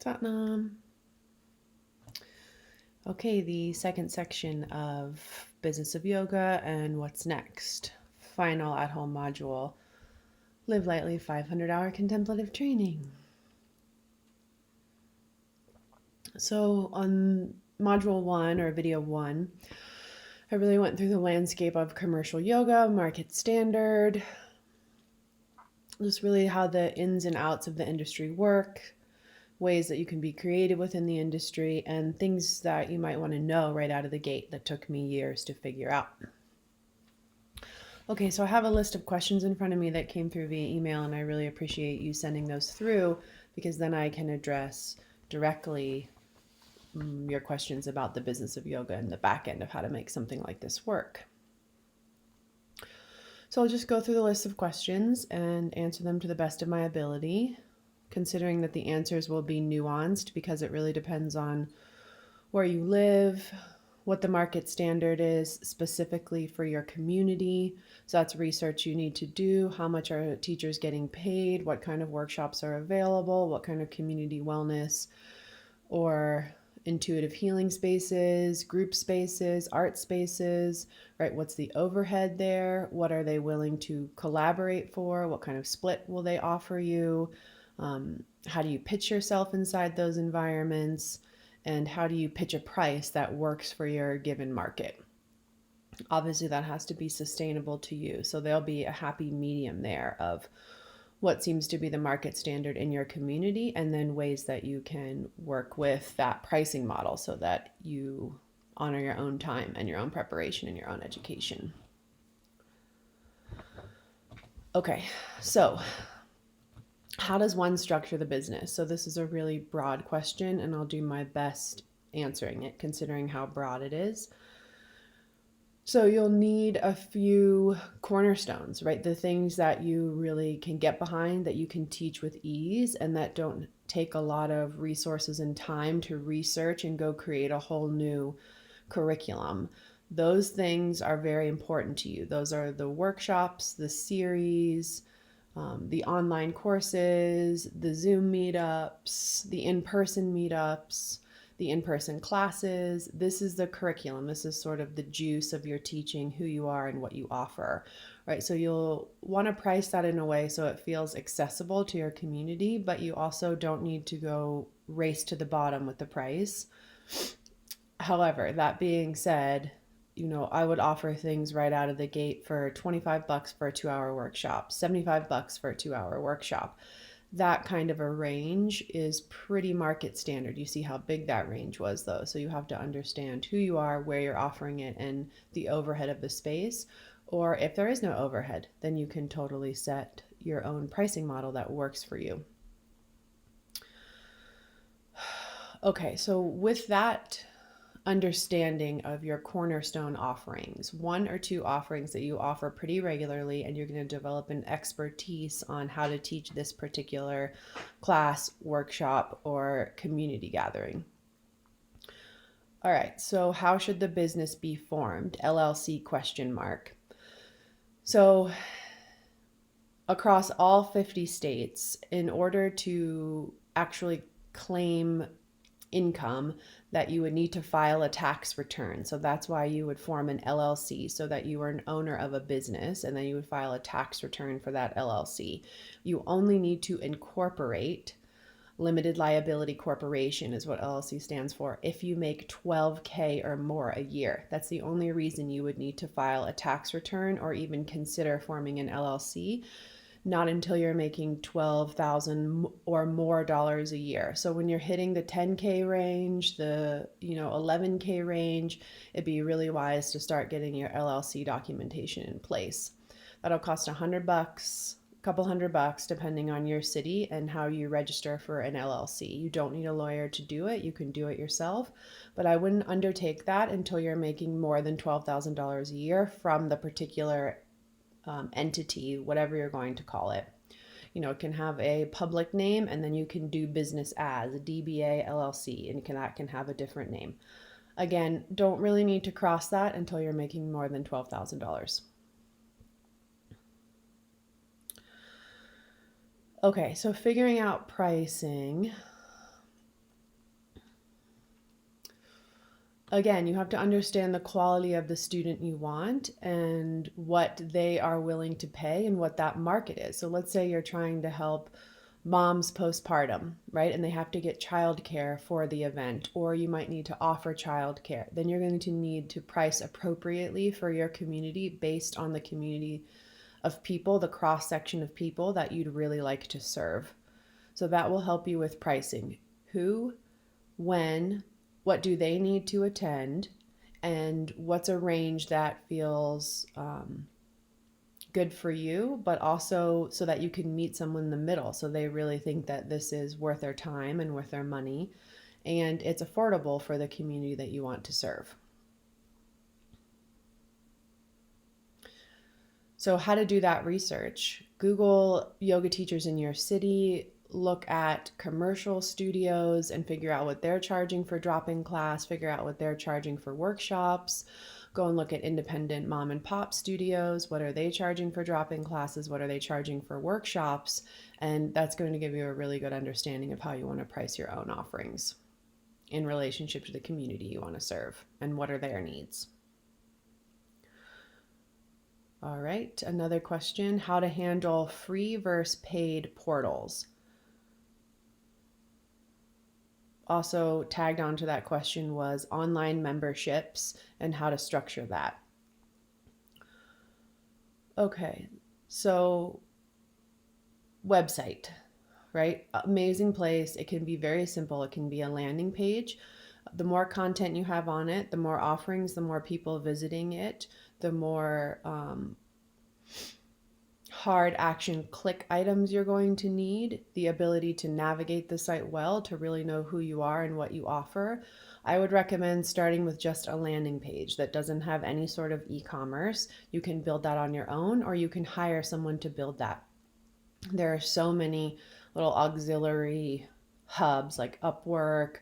Satnam. Okay, the second section of Business of Yoga and what's next. Final at-home module. Live Lightly 500-hour contemplative training. So on module 1 or video 1, I really went through the landscape of commercial yoga, market standard, just really how the ins and outs of the industry work, ways that you can be creative within the industry, and things that you might want to know right out of the gate that took me years to figure out. Okay, so I have a list of questions in front of me that came through via email, and I really appreciate you sending those through because then I can address directly your questions about the business of yoga and the back end of how to make something like this work. So I'll just go through the list of questions and answer them to the best of my ability, considering that the answers will be nuanced because it really depends on where you live, what the market standard is specifically for your community. So that's research you need to do. How much are teachers getting paid? What kind of workshops are available? What kind of community wellness or intuitive healing spaces, group spaces, art spaces, right? What's the overhead there? What are they willing to collaborate for? What kind of split will they offer you? How do you pitch yourself inside those environments? And how do you pitch a price that works for your given market? Obviously, that has to be sustainable to you. So there'll be a happy medium there of what seems to be the market standard in your community, and then ways that you can work with that pricing model so that you honor your own time and your own preparation and your own education. Okay, so how does one structure the business? So this is a really broad question, and I'll do my best answering it considering how broad it is. So you'll need a few cornerstones, right? The things that you really can get behind, that you can teach with ease, and that don't take a lot of resources and time to research and go create a whole new curriculum. Those things are very important to you. Those are the workshops, the series, the online courses, the Zoom meetups, the in-person meetups, the in-person classes. This is the curriculum. This is sort of the juice of your teaching, who you are and what you offer, right? So you'll want to price that in a way so it feels accessible to your community, but you also don't need to go race to the bottom with the price. However, that being said, I would offer things right out of the gate for $25 for a 2-hour workshop, $75 for a 2-hour workshop. That kind of a range is pretty market standard. You see how big that range was though. So you have to understand who you are, where you're offering it, and the overhead of the space. Or if there is no overhead, then you can totally set your own pricing model that works for you. Okay, so with that understanding of your cornerstone offerings, 1 or 2 offerings that you offer pretty regularly, and you're going to develop an expertise on how to teach this particular class, workshop, or community gathering. All right, so how should the business be formed? LLC question mark. So across all 50 states, in order to actually claim income, that you would need to file a tax return. So that's why you would form an LLC, so that you are an owner of a business, and then you would file a tax return for that LLC. You only need to incorporate limited liability corporation, is what LLC stands for, if you make $12K or more a year. That's the only reason you would need to file a tax return or even consider forming an LLC. Not until you're making $12,000 or more dollars a year. So when you're hitting the 10K range, the 11K range, it'd be really wise to start getting your LLC documentation in place. That'll cost $100, a couple $100, depending on your city and how you register for an LLC. You don't need a lawyer to do it. You can do it yourself, but I wouldn't undertake that until you're making more than $12,000 a year from the particular entity, whatever you're going to call it. It can have a public name, and then you can do business as a DBA LLC, and that can have a different name. Again, don't really need to cross that until you're making more than $12,000. Okay, so figuring out pricing. again, you have to understand the quality of the student you want and what they are willing to pay and what that market is. So let's say you're trying to help moms postpartum, right? And they have to get childcare for the event, or you might need to offer childcare. Then you're going to need to price appropriately for your community based on the community of people, the cross section of people that you'd really like to serve. So that will help you with pricing. Who, when, what do they need to attend, and what's a range that feels good for you, but also so that you can meet someone in the middle. So they really think that this is worth their time and worth their money, and it's affordable for the community that you want to serve. So, how to do that research? Google yoga teachers in your city, look at commercial studios and figure out what they're charging for drop-in class, figure out what they're charging for workshops. Go and look at independent mom and pop studios. What are they charging for drop-in classes? What are they charging for workshops? And that's going to give you a really good understanding of how you want to price your own offerings in relationship to the community you want to serve and what are their needs. All right, another question, how to handle free versus paid portals. Also tagged onto that question was online memberships and how to structure that. Okay, so website, right? Amazing place. It can be very simple. It can be a landing page. The more content you have on it, the more offerings, the more people visiting it, the more hard action click items you're going to need, the ability to navigate the site well, to really know who you are and what you offer. I would recommend starting with just a landing page that doesn't have any sort of e-commerce. You can build that on your own, or you can hire someone to build that. There are so many little auxiliary hubs like Upwork,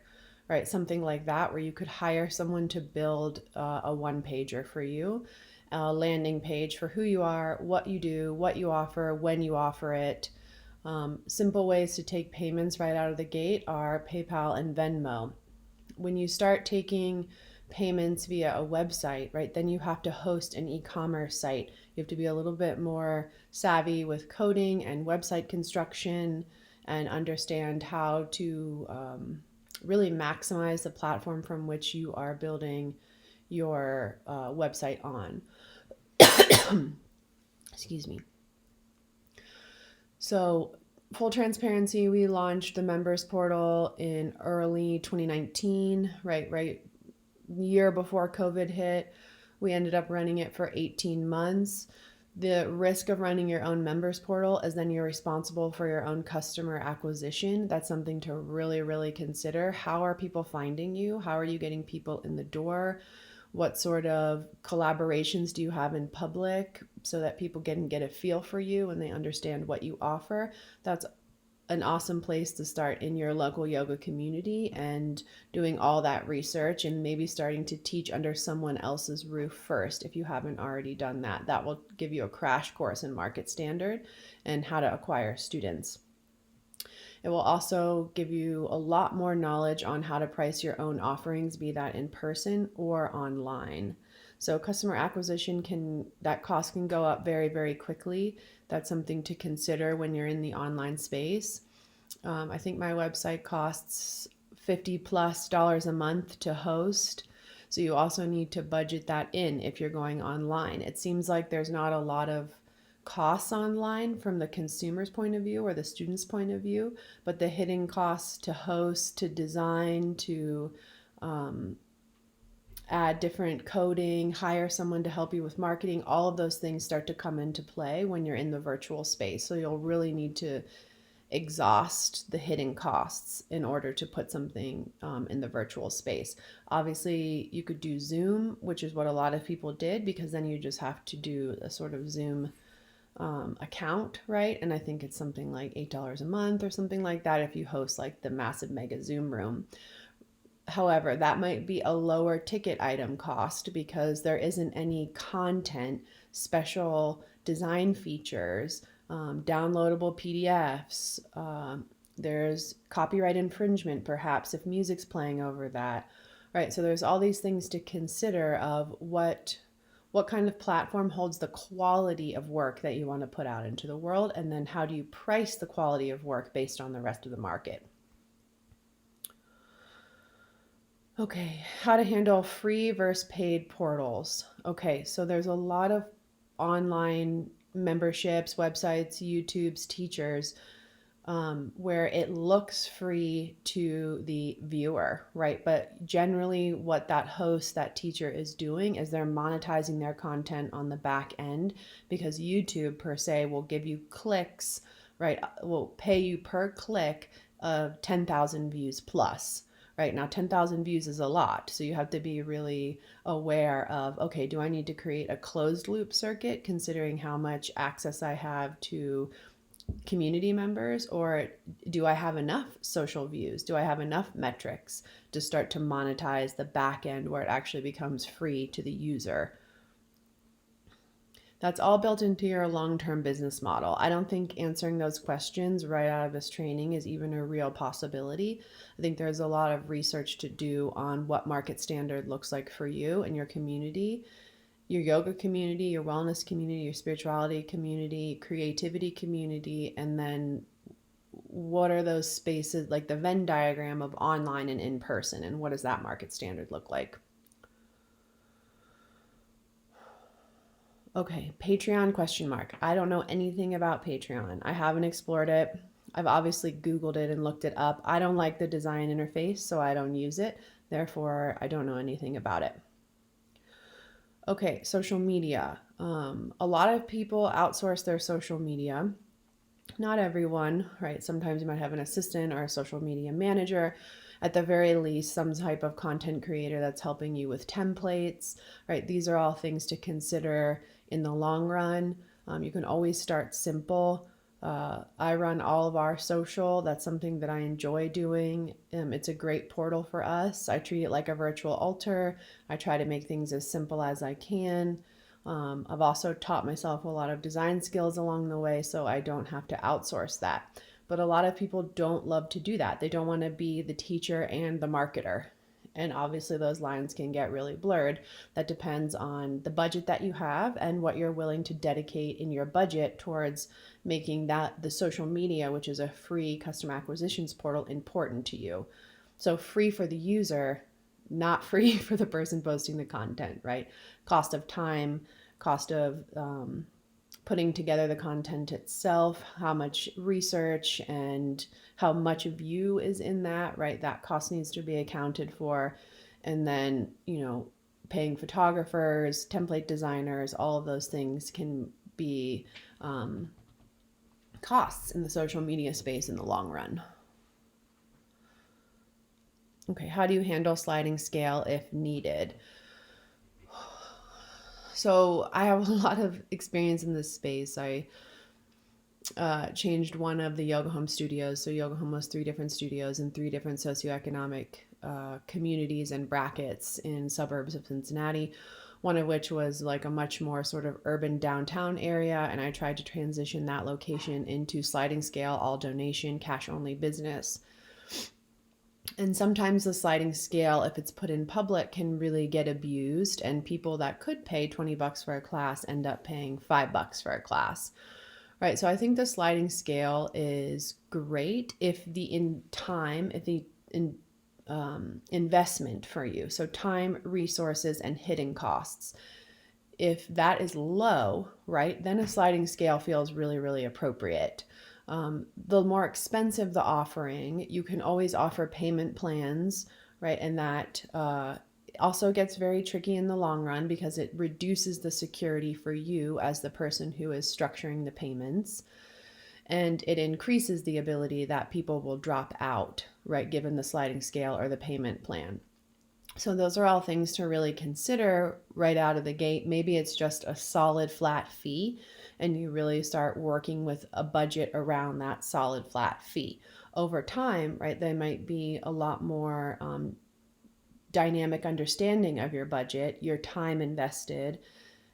right? Something like that, where you could hire someone to build a one pager for you, a landing page for who you are, what you do, what you offer, when you offer it. Simple ways to take payments right out of the gate are PayPal and Venmo. When you start taking payments via a website, right, then you have to host an e-commerce site. You have to be a little bit more savvy with coding and website construction and understand how to really maximize the platform from which you are building your website on. Excuse me. So, full transparency, we launched the members portal in early 2019, right year before COVID hit. We ended up running it for 18 months. The risk of running your own members portal is then you're responsible for your own customer acquisition. That's something to really, really consider. How are people finding you? How are you getting people in the door? What sort of collaborations do you have in public so that people can get a feel for you and they understand what you offer? That's an awesome place to start in your local yoga community and doing all that research and maybe starting to teach under someone else's roof first if you haven't already done that. That will give you a crash course in market standard and how to acquire students. It will also give you a lot more knowledge on how to price your own offerings, be that in person or online. So customer acquisition that cost can go up very, very quickly. That's something to consider when you're in the online space. I think my website costs $50+ a month to host. So you also need to budget that in if you're going online. It seems like there's not a lot of costs online from the consumer's point of view or the student's point of view, but the hidden costs to host, to design, to add different coding, hire someone to help you with marketing, all of those things start to come into play when you're in the virtual space. So you'll really need to exhaust the hidden costs in order to put something in the virtual space. Obviously, you could do Zoom, which is what a lot of people did, because then you just have to do a sort of Zoom account, right? And I think it's something like $8 a month or something like that if you host like the massive mega Zoom room. However, that might be a lower ticket item cost because there isn't any content, special design features, downloadable PDFs. There's copyright infringement, perhaps, if music's playing over that. right? So there's all these things to consider of what kind of platform holds the quality of work that you want to put out into the world, and then how do you price the quality of work based on the rest of the market. Okay, how to handle free versus paid portals. Okay, so there's a lot of online memberships, websites, YouTubes, teachers, where it looks free to the viewer, right? But generally, what that host, that teacher is doing is they're monetizing their content on the back end, because YouTube, per se, will give you clicks, right? Will pay you per click of 10,000 views plus. Right now, 10,000 views is a lot. So you have to be really aware of, okay, do I need to create a closed loop circuit considering how much access I have to community members, or do I have enough social views? Do I have enough metrics to start to monetize the back end where it actually becomes free to the user? That's all built into your long-term business model. I don't think answering those questions right out of this training is even a real possibility. I think there's a lot of research to do on what market standard looks like for you and your community, your yoga community, your wellness community, your spirituality community, creativity community, and then what are those spaces, like the Venn diagram of online and in person, and what does that market standard look like? Okay, Patreon question mark. I don't know anything about Patreon. I haven't explored it. I've obviously Googled it and looked it up. I don't like the design interface, so I don't use it. Therefore, I don't know anything about it. Okay, social media. A lot of people outsource their social media. Not everyone, right? Sometimes you might have an assistant or a social media manager. At the very least, some type of content creator that's helping you with templates, right? These are all things to consider in the long run. You can always start simple. I run all of our social. That's something that I enjoy doing. It's a great portal for us. I treat it like a virtual altar. I try to make things as simple as I can. I've also taught myself a lot of design skills along the way, so I don't have to outsource that. But a lot of people don't love to do that. They don't want to be the teacher and the marketer. And obviously, those lines can get really blurred. That depends on the budget that you have and what you're willing to dedicate in your budget towards making that the social media, which is a free customer acquisitions portal, important to you. So, free for the user, not free for the person posting the content, right? Cost of time, cost of putting together the content itself, how much research and how much of you is in that, right? That cost needs to be accounted for. And then, paying photographers, template designers, all of those things can be costs in the social media space in the long run. Okay, how do you handle sliding scale if needed? So I have a lot of experience in this space. I changed one of the Yoga Home studios. So Yoga Home was 3 different studios in 3 different socioeconomic communities and brackets in suburbs of Cincinnati. One of which was like a much more sort of urban downtown area, and I tried to transition that location into sliding scale, all donation, cash only business. And sometimes the sliding scale, if it's put in public, can really get abused, and people that could pay $20 for a class end up paying $5 for a class. Right. So I think the sliding scale is great if the investment for you, so time, resources, and hidden costs, if that is low, right, then a sliding scale feels really, really appropriate. The more expensive the offering, you can always offer payment plans, right? And that also gets very tricky in the long run because it reduces the security for you as the person who is structuring the payments. And it increases the ability that people will drop out, right, given the sliding scale or the payment plan. So those are all things to really consider right out of the gate. Maybe it's just a solid flat fee, and you really start working with a budget around that solid flat fee. Over time, right, there might be a lot more dynamic understanding of your budget, your time invested,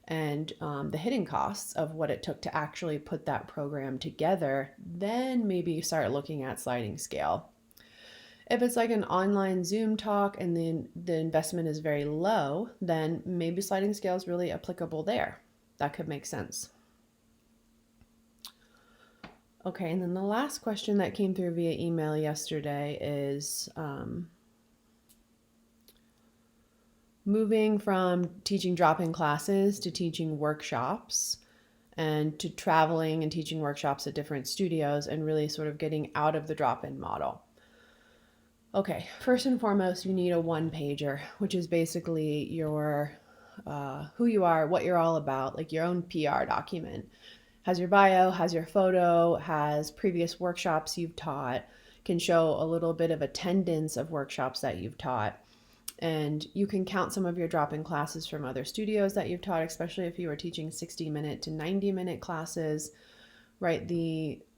and the hidden costs of what it took to actually put that program together. Then maybe you start looking at sliding scale. If it's like an online Zoom talk and the investment is very low, then maybe sliding scale is really applicable there. That could make sense. Okay, and then the last question that came through via email yesterday is moving from teaching drop-in classes to teaching workshops and to traveling and teaching workshops at different studios and really sort of getting out of the drop-in model. Okay, first and foremost, you need a one-pager, which is basically your who you are, what you're all about, like your own PR document. Has your bio, has your photo, has previous workshops you've taught, can show a little bit of attendance of workshops that you've taught. And you can count some of your drop-in classes from other studios that you've taught, especially if you were teaching 60-minute to 90-minute classes, right?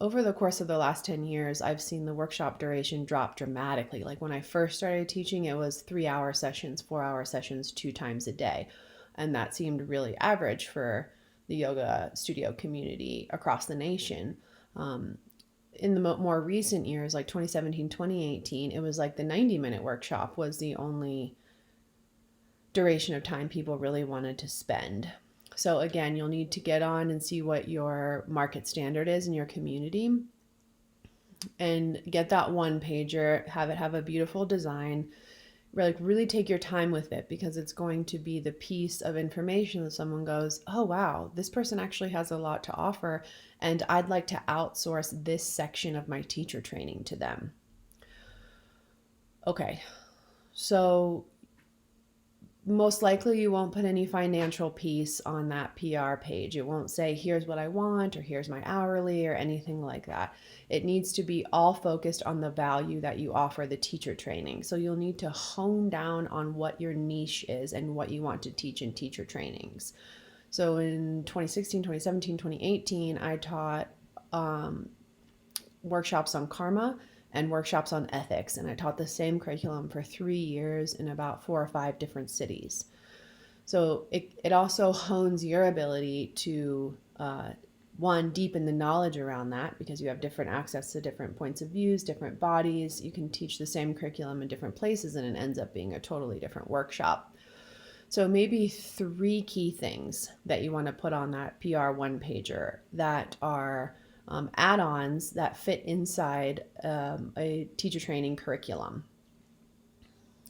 Over the course of the last 10 years, I've seen the workshop duration drop dramatically. Like when I first started teaching, it was 3-hour sessions, 4-hour sessions, 2 times a day. And that seemed really average for the yoga studio community across the nation. In the more recent years, like 2017, 2018, it was like the 90-minute workshop was the only duration of time people really wanted to spend. So again, you'll need to get on and see what your market standard is in your community and get that one pager, have it have a beautiful design, really take your time with it, because it's going to be the piece of information that someone goes, oh wow, this person actually has a lot to offer and I'd like to outsource this section of my teacher training to them. Okay, so most likely you won't put any financial piece on that PR page. It won't say, here's what I want, or here's my hourly, or anything like that. It needs to be all focused on the value that you offer the teacher training. So you'll need to hone down on what your niche is and what you want to teach in teacher trainings. So in 2016, 2017, 2018, I taught workshops on karma and workshops on ethics. And I taught the same curriculum for 3 years in about 4 or 5 different cities. So it also hones your ability to, one, deepen the knowledge around that, because you have different access to different points of views, different bodies. You can teach the same curriculum in different places and it ends up being a totally different workshop. So maybe 3 key things that you want to put on that PR one pager that are add-ons that fit inside a teacher training curriculum.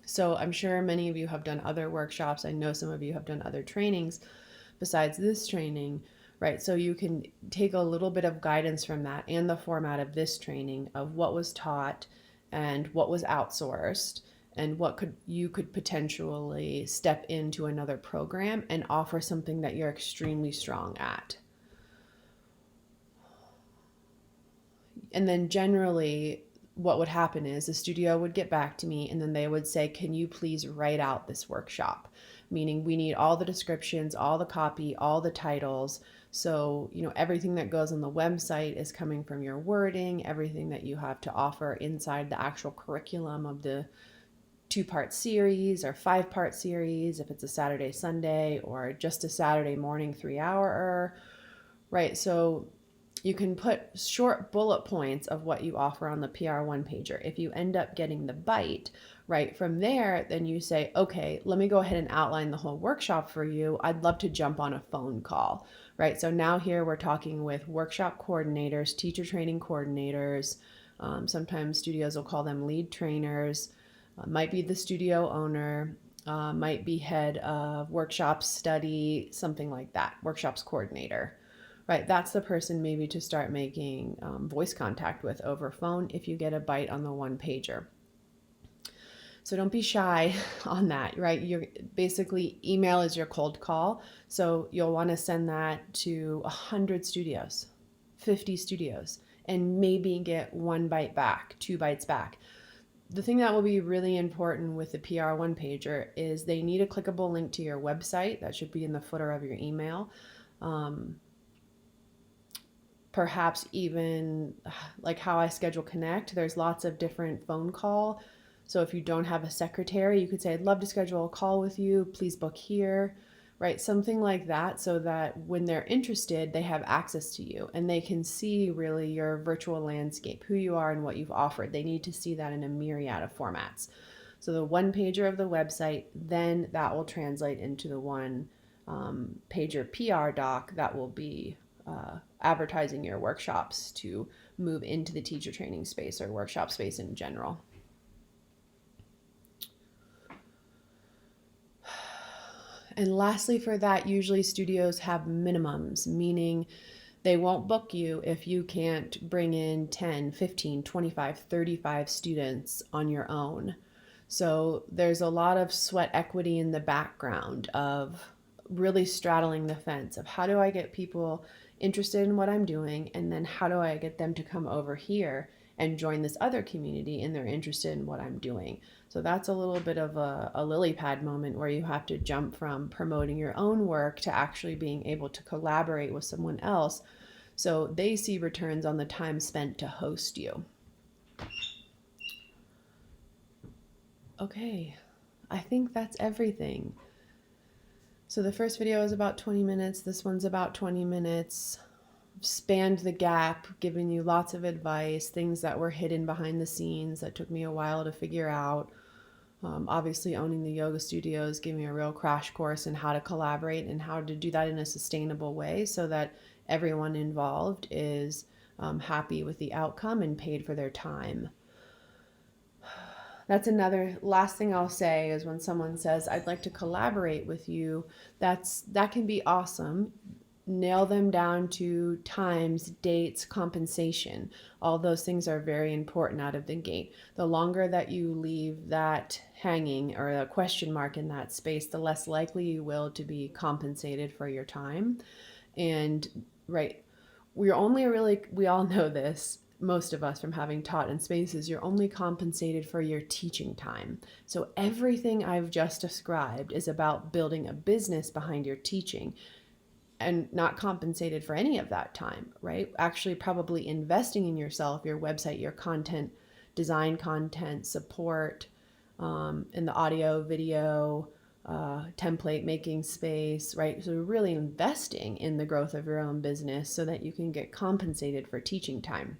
So I'm sure many of you have done other workshops. I know some of you have done other trainings besides this training, right? So you can take a little bit of guidance from that and the format of this training of what was taught and what was outsourced and what you could potentially step into another program and offer something that you're extremely strong at. And then generally what would happen is the studio would get back to me and then they would say, can you please write out this workshop? Meaning we need all the descriptions, all the copy, all the titles. So, everything that goes on the website is coming from your wording, everything that you have to offer inside the actual curriculum of the 2-part series or 5-part series, if it's a Saturday, Sunday, or just a Saturday morning 3-hour, right? So you can put short bullet points of what you offer on the PR one pager. If you end up getting the bite, right, from there, then you say, okay, let me go ahead and outline the whole workshop for you. I'd love to jump on a phone call, right? So now here we're talking with workshop coordinators, teacher training coordinators. Sometimes studios will call them lead trainers. Might be the studio owner, might be head of workshop study, something like that, workshops coordinator. Right, that's the person maybe to start making voice contact with over phone if you get a bite on the one pager. So don't be shy on that, right? You're basically, email is your cold call. So you'll want to send that to 100 studios, 50 studios, and maybe get 1 bite back, 2 bites back. The thing that will be really important with the PR one pager is they need a clickable link to your website. That should be in the footer of your email. Perhaps even like how I schedule Connect, there's lots of different phone call. So if you don't have a secretary, you could say, I'd love to schedule a call with you. Please book here, right? Something like that, so that when they're interested, they have access to you and they can see really your virtual landscape, who you are and what you've offered. They need to see that in a myriad of formats. So the one pager of the website, then that will translate into the one pager PR doc that will be advertising your workshops to move into the teacher training space or workshop space in general. And lastly, for that, usually studios have minimums, meaning they won't book you if you can't bring in 10, 15, 25, 35 students on your own. So there's a lot of sweat equity in the background of really straddling the fence of how do I get people interested in what I'm doing, and then how do I get them to come over here and join this other community and they're interested in what I'm doing. So that's a little bit of a lily pad moment where you have to jump from promoting your own work to actually being able to collaborate with someone else so they see returns on the time spent to host you. Okay, I think that's everything. So the first video is about 20 minutes. This one's about 20 minutes. Spanned the gap, giving you lots of advice, things that were hidden behind the scenes that took me a while to figure out. Obviously, owning the yoga studios gave me a real crash course in how to collaborate and how to do that in a sustainable way so that everyone involved is happy with the outcome and paid for their time. That's another last thing I'll say is when someone says, I'd like to collaborate with you, that can be awesome. Nail them down to times, dates, compensation. All those things are very important out of the gate. The longer that you leave that hanging or a question mark in that space, the less likely you will to be compensated for your time. And right, we all know this, most of us from having taught in spaces, you're only compensated for your teaching time. So everything I've just described is about building a business behind your teaching and not compensated for any of that time, right? Actually, probably investing in yourself, your website, your content, design content, support, in the audio, video, template making space, right? So really investing in the growth of your own business so that you can get compensated for teaching time.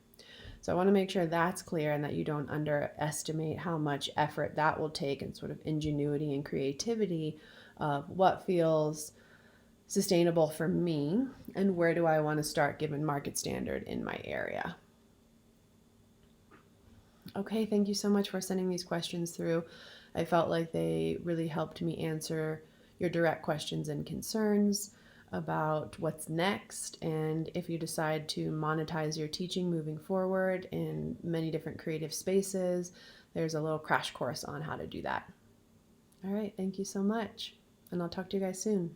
So I want to make sure that's clear and that you don't underestimate how much effort that will take and sort of ingenuity and creativity of what feels sustainable for me and where do I want to start given market standard in my area. Okay, thank you so much for sending these questions through. I felt like they really helped me answer your direct questions and concerns about what's next, and if you decide to monetize your teaching moving forward in many different creative spaces, there's a little crash course on how to do that. All right, thank you so much, and I'll talk to you guys soon.